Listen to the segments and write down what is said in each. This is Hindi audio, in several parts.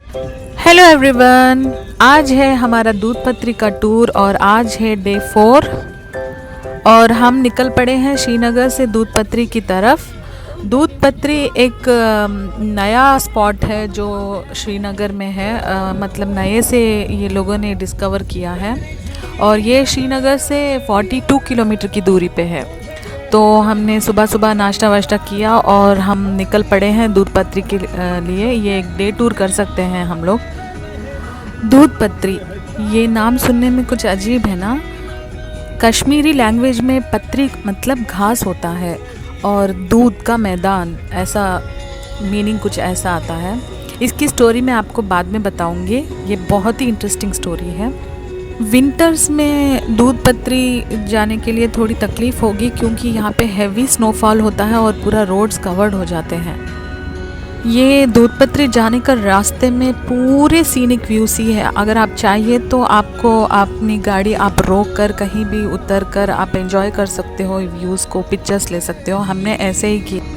हेलो एवरीवन, आज है हमारा दूध पत्री का टूर और आज है डे 4 और हम निकल पड़े हैं श्रीनगर से दूध पत्री की तरफ। दूध पत्री एक नया स्पॉट है जो श्रीनगर में है, मतलब नए से ये लोगों ने डिस्कवर किया है और ये श्रीनगर से 42 किलोमीटर की दूरी पे है। तो हमने सुबह सुबह नाश्ता वाश्ता किया और हम निकल पड़े हैं दूध पत्री के लिए। ये एक डे टूर कर सकते हैं हम लोग। दूध पत्री, ये नाम सुनने में कुछ अजीब है ना। कश्मीरी लैंग्वेज में पत्री मतलब घास होता है और दूध का मैदान, ऐसा मीनिंग कुछ ऐसा आता है। इसकी स्टोरी मैं आपको बाद में बताऊंगी, ये बहुत ही इंटरेस्टिंग स्टोरी है। विंटर्स में दूध पत्री जाने के लिए थोड़ी तकलीफ़ होगी क्योंकि यहाँ पे हैवी स्नोफॉल होता है और पूरा रोड्स कवर्ड हो जाते हैं। ये दूध पत्री जाने का रास्ते में पूरे सीनिक व्यूज़ ही है। अगर आप चाहिए तो आपको अपनी गाड़ी आप रोक कर कहीं भी उतर कर आप एंजॉय कर सकते हो, व्यूज़ को पिक्चर्स ले सकते हो। हमने ऐसे ही किया।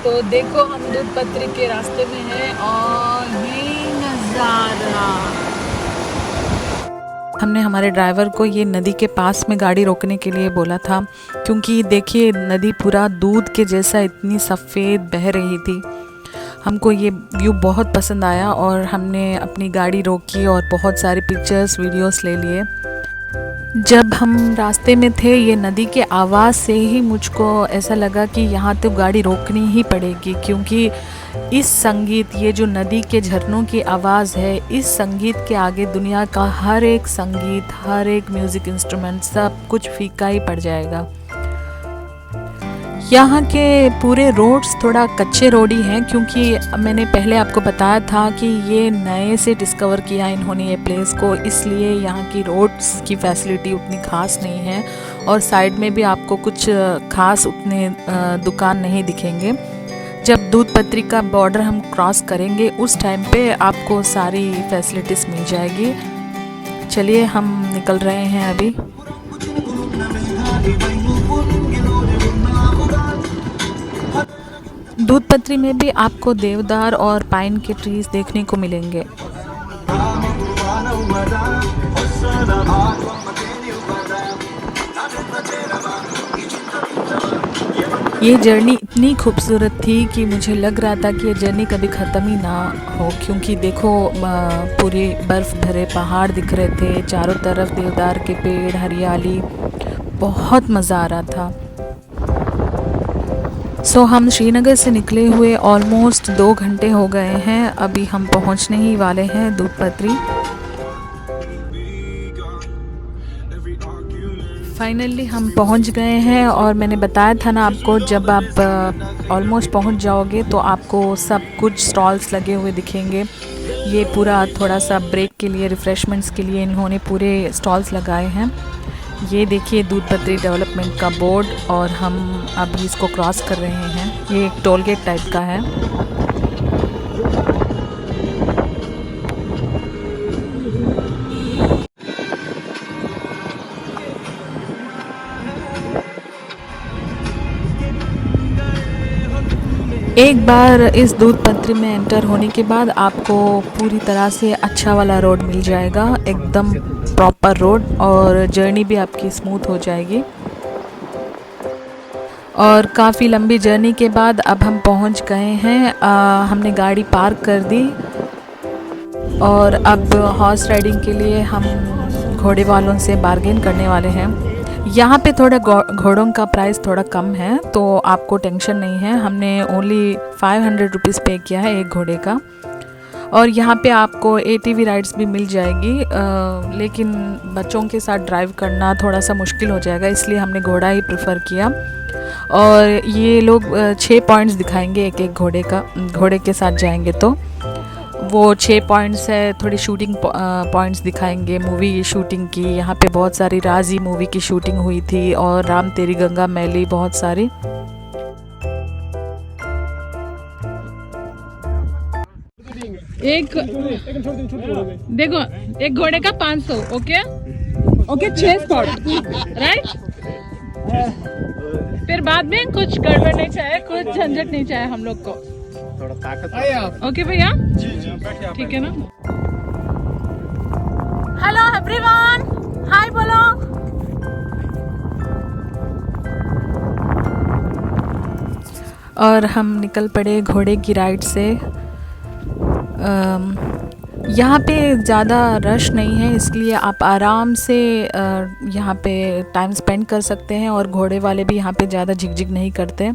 तो देखो हम दूध पत्री के रास्ते में हैं और ये नज़ारा। हमने हमारे ड्राइवर को ये नदी के पास में गाड़ी रोकने के लिए बोला था क्योंकि देखिए नदी पूरा दूध के जैसा इतनी सफ़ेद बह रही थी। हमको ये व्यू बहुत पसंद आया और हमने अपनी गाड़ी रोकी और बहुत सारे पिक्चर्स वीडियोस ले लिए। जब हम रास्ते में थे ये नदी के आवाज़ से ही मुझको ऐसा लगा कि यहाँ तो गाड़ी रोकनी ही पड़ेगी क्योंकि इस संगीत, ये जो नदी के झरनों की आवाज़ है, इस संगीत के आगे दुनिया का हर एक संगीत, हर एक म्यूज़िक इंस्ट्रूमेंट सब कुछ फीका ही पड़ जाएगा। यहाँ के पूरे रोड्स थोड़ा कच्चे रोड ही हैं क्योंकि मैंने पहले आपको बताया था कि ये नए से डिस्कवर किया इन्होंने ये प्लेस को, इसलिए यहाँ की रोड्स की फैसिलिटी उतनी ख़ास नहीं है और साइड में भी आपको कुछ ख़ास उतने दुकान नहीं दिखेंगे। जब दूध पत्री का बॉर्डर हम क्रॉस करेंगे उस टाइम पे आपको सारी फैसिलिटीज़ मिल जाएगी। चलिए हम निकल रहे हैं अभी। दूध पत्री में भी आपको देवदार और पाइन के ट्रीज देखने को मिलेंगे। ये जर्नी इतनी खूबसूरत थी कि मुझे लग रहा था कि ये जर्नी कभी ख़त्म ही ना हो क्योंकि देखो पूरी बर्फ़ भरे पहाड़ दिख रहे थे, चारों तरफ देवदार के पेड़, हरियाली, बहुत मज़ा आ रहा था। हम श्रीनगर से निकले हुए ऑलमोस्ट 2 घंटे हो गए हैं। अभी हम पहुंचने ही वाले हैं दूध पत्री। फाइनली हम पहुंच गए हैं और मैंने बताया था ना आपको, जब आप ऑलमोस्ट पहुंच जाओगे तो आपको सब कुछ स्टॉल्स लगे हुए दिखेंगे। ये पूरा थोड़ा सा ब्रेक के लिए, रिफ़्रेशमेंट्स के लिए इन्होंने पूरे स्टॉल्स लगाए हैं। ये देखिए दूध पत्री डेवलपमेंट का बोर्ड और हम अभी इसको क्रॉस कर रहे हैं। ये एक टोल गेट टाइप का है। एक बार इस दूध पत्री में एंटर होने के बाद आपको पूरी तरह से अच्छा वाला रोड मिल जाएगा, एकदम प्रॉपर रोड, और जर्नी भी आपकी स्मूथ हो जाएगी। और काफ़ी लंबी जर्नी के बाद अब हम पहुंच गए हैं। हमने गाड़ी पार्क कर दी और अब हॉर्स राइडिंग के लिए हम घोड़े वालों से बार्गेन करने वाले हैं। यहाँ पे थोड़ा घोड़ों का प्राइस थोड़ा कम है तो आपको टेंशन नहीं है। हमने ओनली 500 रुपीज़ पे किया है एक घोड़े का। और यहाँ पे आपको ATV राइड्स भी मिल जाएगी, लेकिन बच्चों के साथ ड्राइव करना थोड़ा सा मुश्किल हो जाएगा, इसलिए हमने घोड़ा ही प्रेफर किया। और ये लोग 6 पॉइंट्स दिखाएंगे एक एक घोड़े के साथ जाएंगे तो वो 6 पॉइंट्स है। थोड़ी शूटिंग पॉइंट्स दिखाएंगे मूवी शूटिंग की। यहाँ पे बहुत सारी राजी मूवी की शूटिंग हुई थी और राम तेरी गंगा मैली, बहुत सारी। एक देखो, एक घोड़े का 500। Okay 6 spot, right. फिर बाद में कुछ गड़बड़ नहीं चाहिए, कुछ झंझट नहीं चाहिए हम लोग को। थोड़ा ताकत। ओके भैया, ठीक है ना। हेलो एवरीवन, हाय बोलो। और हम निकल पड़े घोड़े की राइड से। यहाँ पे ज़्यादा रश नहीं है, इसलिए आप आराम से यहाँ पे टाइम स्पेंड कर सकते हैं, और घोड़े वाले भी यहाँ पे ज़्यादा झिकझिक नहीं करते।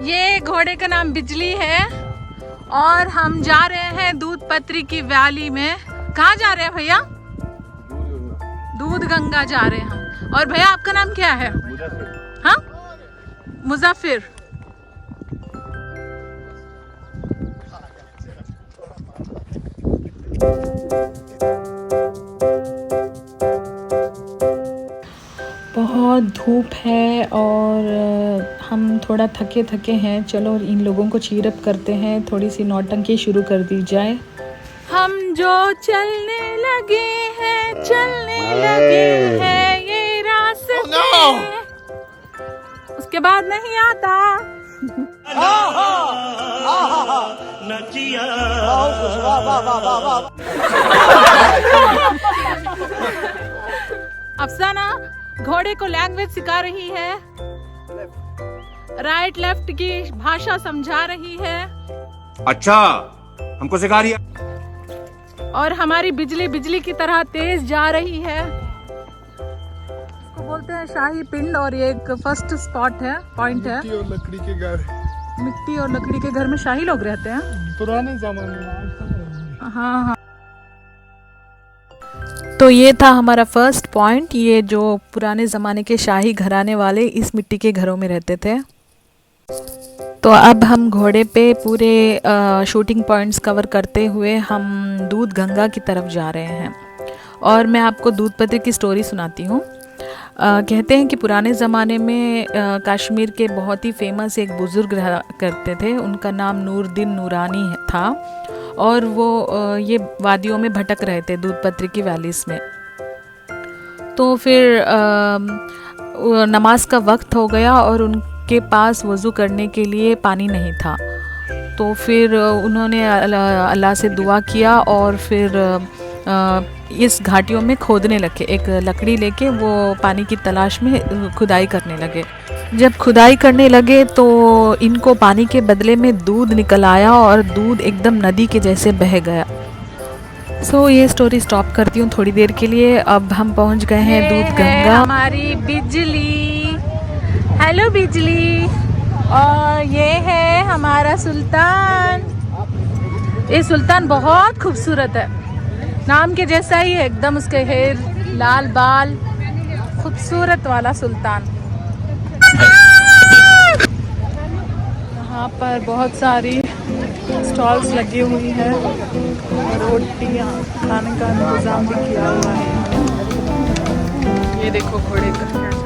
ये घोड़े का नाम बिजली है और हम जा रहे हैं दूध पत्री की वैली में। कहाँ जा रहे हैं भैया? दूध गंगा जा रहे हैं हम। और भैया आपका नाम क्या है? हाँ, मुज़फ़्फ़र। बहुत धूप है और हम थोड़ा थके थके हैं। चलो इन लोगों को चीर अप करते हैं, थोड़ी सी नौटंकी शुरू कर दी जाए। हम जो चलने लगे हैं, चलने लगे हैं ये रास्ते। उसके बाद नहीं आता। अफसाना घोड़े को लैंग्वेज सिखा रही है, राइट लेफ्ट की भाषा समझा रही है। अच्छा, हमको सिखा रही है। और हमारी बिजली बिजली की तरह तेज जा रही है। इसको बोलते हैं शाही पिंड, और ये एक फर्स्ट स्पॉट है, पॉइंट है। मिट्टी और लकड़ी के घर। मिट्टी और लकड़ी के घर में शाही लोग रहते हैं पुराने जमाने में। हाँ हाँ। तो ये था हमारा फर्स्ट पॉइंट। ये जो पुराने ज़माने के शाही घराने वाले इस मिट्टी के घरों में रहते थे। तो अब हम घोड़े पे पूरे शूटिंग पॉइंट्स कवर करते हुए हम दूध गंगा की तरफ जा रहे हैं। और मैं आपको दूध पत्री की स्टोरी सुनाती हूँ। कहते हैं कि पुराने ज़माने में कश्मीर के बहुत ही फेमस एक बुज़ुर्ग रहा करते थे। उनका नाम नूरदीन नूरानी था, और वो ये वादियों में भटक रहे थे दूध पत्री की वैलीज़ में। तो फिर नमाज का वक्त हो गया और उनके पास वज़ू करने के लिए पानी नहीं था। तो फिर उन्होंने अल्लाह से दुआ किया और फिर इस घाटियों में खोदने लगे। एक लकड़ी लेके वो पानी की तलाश में खुदाई करने लगे। जब खुदाई करने लगे तो इनको पानी के बदले में दूध निकल आया, और दूध एकदम नदी के जैसे बह गया। सो ये स्टोरी स्टॉप करती हूँ थोड़ी देर के लिए। अब हम पहुँच गए हैं दूध गंगा। हमारी बिजली, हेलो बिजली। और ये है हमारा सुल्तान। ये सुल्तान बहुत खूबसूरत है, नाम के जैसा ही है एकदम। उसके हेयर, लाल बाल, खूबसूरत वाला सुल्तान। यहाँ पर बहुत सारी स्टॉल्स लगी हुई है, रोटियाँ खाने का इंतज़ाम भी किया हुआ है। ये देखो घोड़े का क्या चल रहा है।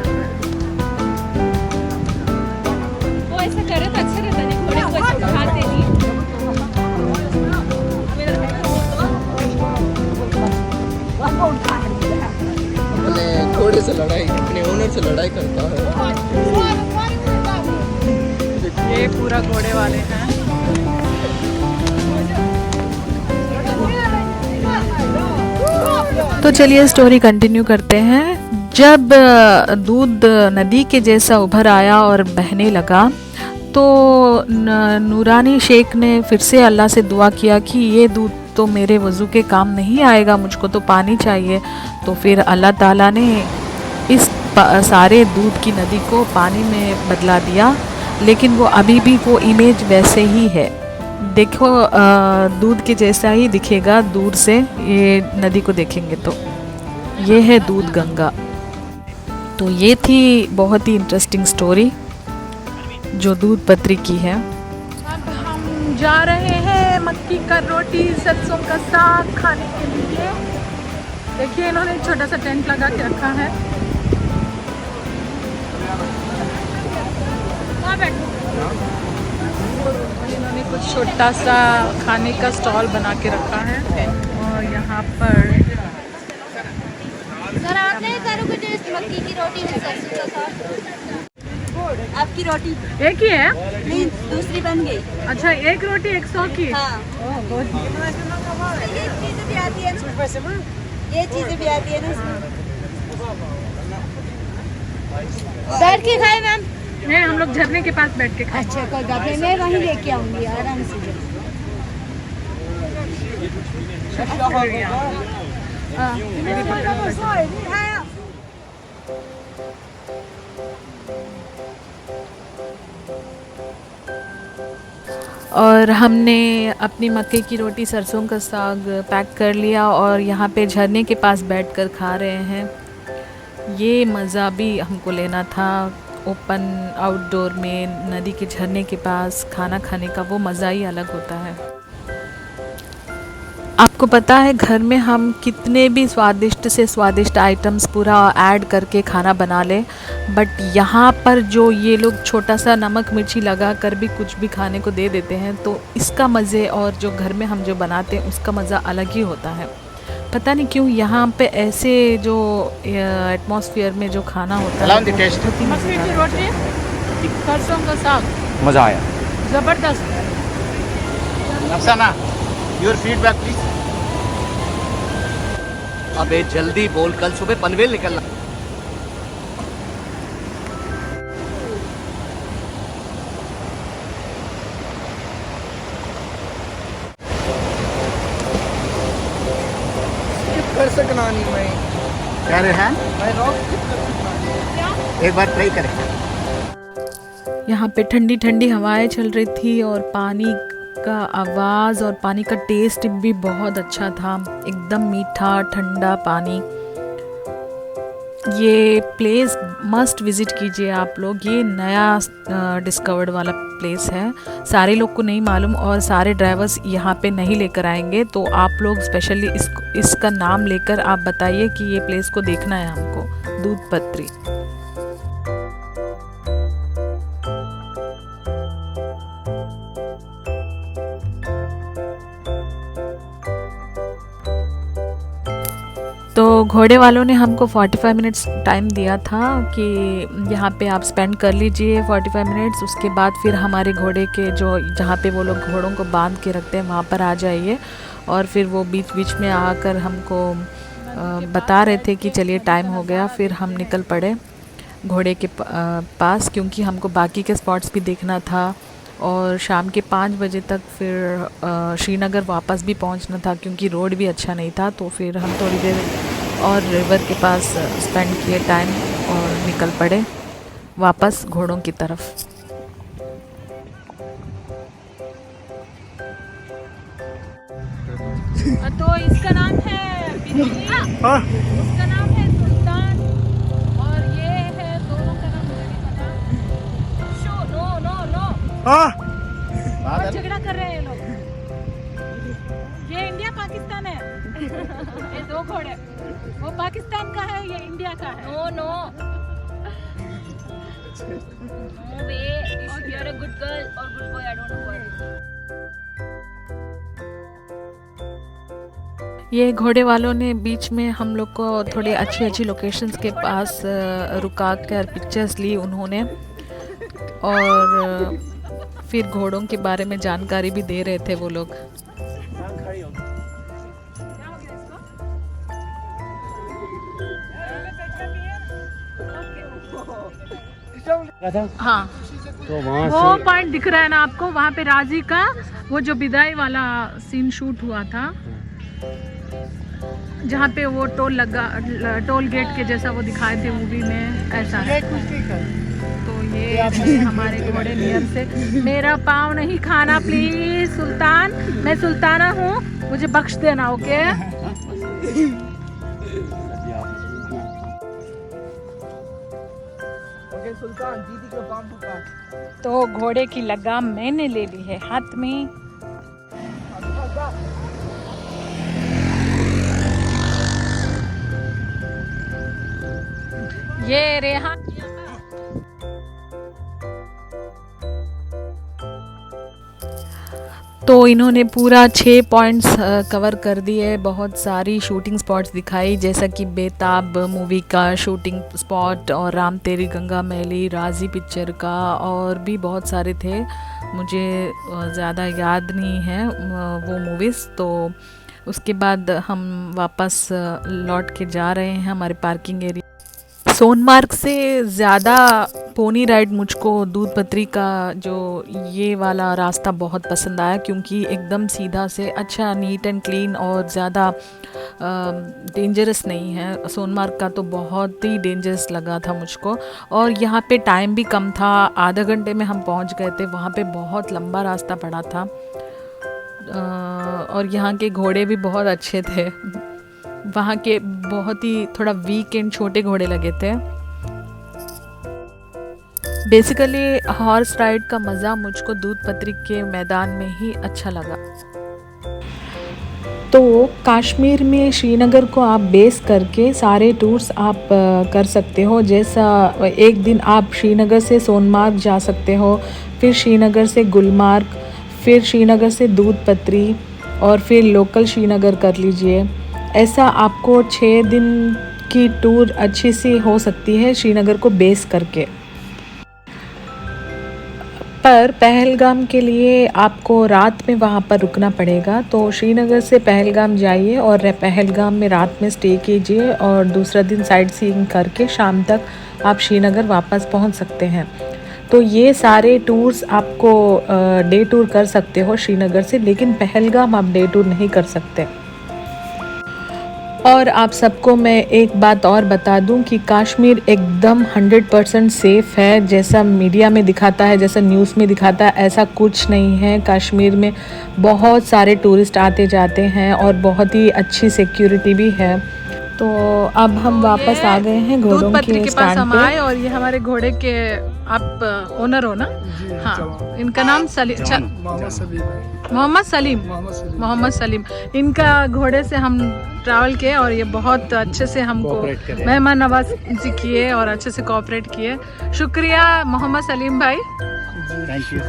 वो ऐसा करे तो अच्छा रहता नहीं, घोड़े को ऐसे उठाते नहीं। घोड़े से लड़ाई, अपने ओनर से लड़ाई करता है। ये पूरा घोड़े वाले हैं। तो चलिए स्टोरी कंटिन्यू करते हैं। जब दूध नदी के जैसा उभर आया और बहने लगा, तो नूरानी शेख ने फिर से अल्लाह से दुआ किया कि ये दूध तो मेरे वज़ू के काम नहीं आएगा, मुझको तो पानी चाहिए। तो फिर अल्लाह ताला ने इस सारे दूध की नदी को पानी में बदला दिया, लेकिन वो अभी भी वो इमेज वैसे ही है। देखो दूध के जैसा ही दिखेगा दूर से, ये नदी को देखेंगे तो। ये है दूध गंगा। तो ये थी बहुत ही इंटरेस्टिंग स्टोरी जो दूध पत्री की है। अब हम जा रहे हैं मक्की का रोटी सरसों का साग खाने के लिए। देखिए इन्होंने छोटा सा टेंट लगा के रखा है। इन्होंने कुछ छोटा सा खाने का स्टॉल बना के रखा है, और यहाँ पर सर आप नहीं करोगे टेस्ट मक्की की रोटी में सरसों का साग? आपकी रोटी एक ही है? नहीं, दूसरी बन गई। अच्छा, एक रोटी 100 की। हाँ, ये चीजें भी आती है ना, ये चीजें भी आती है ना। बैठ के खाए मैम? नहीं, हम लोग झरने के पास बैठ के खाए। अच्छा, कोई बात नहीं, मैं वहीं लेके आऊंगी आराम से। और हमने अपनी मक्के की रोटी सरसों का साग पैक कर लिया और यहाँ पे झरने के पास बैठकर खा रहे हैं। ये मज़ा भी हमको लेना था, ओपन आउटडोर में नदी के झरने के पास खाना खाने का वो मज़ा ही अलग होता है। आपको पता है घर में हम कितने भी स्वादिष्ट से स्वादिष्ट आइटम्स पूरा ऐड करके खाना बना लें, बट यहाँ पर जो ये लोग छोटा सा नमक मिर्ची लगा कर भी कुछ भी खाने को दे देते हैं, तो इसका मज़े और जो घर में हम जो बनाते हैं उसका मज़ा अलग ही होता है। पता नहीं क्यों यहाँ पे ऐसे जो एटमॉस्फेयर में जो खाना होता है मक्की की रोटी सरसों का साग मजा आया। जबरदस्त। अफसाना, योर फीडबैक प्लीज। अबे जल्दी बोल, कल सुबह पनवेल निकलना। कर सकना नहीं मैं। कह रहे हैं मैं रॉक एक बार ट्राई करें। यहाँ पे ठंडी ठंडी हवाएं चल रही थी और पानी का आवाज़ और पानी का टेस्ट भी बहुत अच्छा था, एकदम मीठा ठंडा पानी। ये प्लेस मस्ट विज़िट कीजिए आप लोग, ये नया डिस्कवर्ड वाला प्लेस है, सारे लोग को नहीं मालूम और सारे ड्राइवर्स यहाँ पे नहीं लेकर आएंगे, तो आप लोग स्पेशली इसका नाम लेकर आप बताइए कि ये प्लेस को देखना है हमको, दूध पत्री। तो घोड़े वालों ने हमको 45 मिनट्स टाइम दिया था कि यहाँ पे आप स्पेंड कर लीजिए 45 मिनट्स, उसके बाद फिर हमारे घोड़े के जो जहाँ पे वो लोग घोड़ों को बांध के रखते हैं वहाँ पर आ जाइए। और फिर वो बीच बीच में आकर हमको बता रहे थे कि चलिए टाइम हो गया, फिर हम निकल पड़े घोड़े के पास, क्योंकि हमको बाकी के स्पॉट्स भी देखना था और शाम के 5 बजे तक फिर श्रीनगर वापस भी पहुंचना था, क्योंकि रोड भी अच्छा नहीं था। तो फिर हम थोड़ी देर और रिवर के पास स्पेंड किए टाइम और निकल पड़े वापस घोड़ों की तरफ। तो इसका नाम है उसका नाम है सुल्तान और ये है दोनों का नाम मुझे नहीं पता। शो नो और झगड़ा कर रहे हैं लोग। ये इंडिया पाकिस्तान है। ये दो घोड़े, वो पाकिस्तान का है, ये इंडिया का है। No way, you are a good girl और good boy, I don't know what. ये घोड़े वालों ने बीच में हम लोग को थोड़ी अच्छी अच्छी लोकेशंस के पास रुका कर पिक्चर्स ली उन्होंने, और फिर घोड़ों के बारे में जानकारी भी दे रहे थे वो लोग। हाँ, तो वो पॉइंट दिख रहा है ना आपको, वहाँ पे राजी का वो जो विदाई वाला सीन शूट हुआ था, जहाँ पे वो टोल गेट के जैसा वो दिखाए थे मूवी में, ऐसा है। तो ये हमारे घोड़े नियर से। मेरा पाँव नहीं खाना प्लीज सुल्तान, मैं सुल्ताना हूँ, मुझे बख्श देना, ओके। सुल्तान दीदी का पाँव पकड़। तो घोड़े की लगाम मैंने ले ली है हाथ में। ये रेहा तो इन्होंने पूरा 6 पॉइंट्स कवर कर दिए, बहुत सारी शूटिंग स्पॉट्स दिखाई, जैसा कि बेताब मूवी का शूटिंग स्पॉट और राम तेरी गंगा मैली, राजी पिक्चर का, और भी बहुत सारे थे, मुझे ज़्यादा याद नहीं है वो मूवीज़। तो उसके बाद हम वापस लौट के जा रहे हैं हमारे पार्किंग एरिया। सोनमार्ग से ज़्यादा पोनी राइड मुझको दूध पत्री का जो ये वाला रास्ता बहुत पसंद आया, क्योंकि एकदम सीधा से अच्छा, नीट एंड क्लीन और ज़्यादा डेंजरस नहीं है। सोनमार्ग का तो बहुत ही डेंजरस लगा था मुझको, और यहाँ पे टाइम भी कम था, आधा घंटे में हम पहुँच गए थे। वहाँ पे बहुत लंबा रास्ता पड़ा था, और यहाँ के घोड़े भी बहुत अच्छे थे। वहाँ के बहुत ही थोड़ा वीक एंड छोटे घोड़े लगे थे। बेसिकली हॉर्स राइड का मज़ा मुझको दूध पत्री के मैदान में ही अच्छा लगा। तो कश्मीर में श्रीनगर को आप बेस करके सारे टूर्स आप कर सकते हो। जैसा एक दिन आप श्रीनगर से सोनमार्ग जा सकते हो, फिर श्रीनगर से गुलमार्ग, फिर श्रीनगर से दूध पत्री, और फिर लोकल श्रीनगर कर लीजिए। ऐसा आपको 6 दिन की टूर अच्छी सी हो सकती है श्रीनगर को बेस करके। पर पहलगाम के लिए आपको रात में वहाँ पर रुकना पड़ेगा। तो श्रीनगर से पहलगाम जाइए और पहलगाम में रात में स्टे कीजिए, और दूसरा दिन साइट सीइंग करके शाम तक आप श्रीनगर वापस पहुँच सकते हैं। तो ये सारे टूर्स आपको डे टूर कर सकते हो श्रीनगर से, लेकिन पहलगाम आप डे टूर नहीं कर सकते। और आप सबको मैं एक बात और बता दूं कि कश्मीर एकदम 100% सेफ़ है। जैसा मीडिया में दिखाता है, जैसा न्यूज़ में दिखाता है, ऐसा कुछ नहीं है। कश्मीर में बहुत सारे टूरिस्ट आते जाते हैं और बहुत ही अच्छी सिक्योरिटी भी है। तो अब हम वापस आ गए हैं घोड़ों के पास हम आए, और ये हमारे घोड़े के आप ओनर हो ना? हाँ, इनका नाम मोहम्मद सलीम। इनका घोड़े से हम ट्रैवल किए, और ये बहुत अच्छे से हमको मेहमान नवाजी किए और अच्छे से कोऑपरेट किए। शुक्रिया मोहम्मद सलीम भाई, थैंक यू।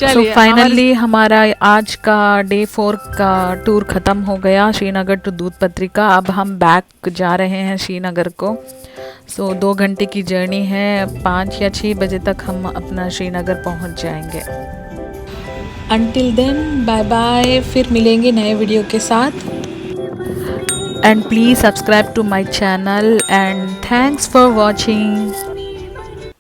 तो फाइनली हमारा आज का डे 4 का टूर ख़त्म हो गया, श्रीनगर टू दूध पत्री का। अब हम बैक जा रहे हैं श्रीनगर को। 2 घंटे की जर्नी है, 5 या 6 बजे तक हम अपना श्रीनगर पहुंच जाएंगे। अंटिल देन बाय बाय, फिर मिलेंगे नए वीडियो के साथ। And please subscribe to my channel, and thanks for watching.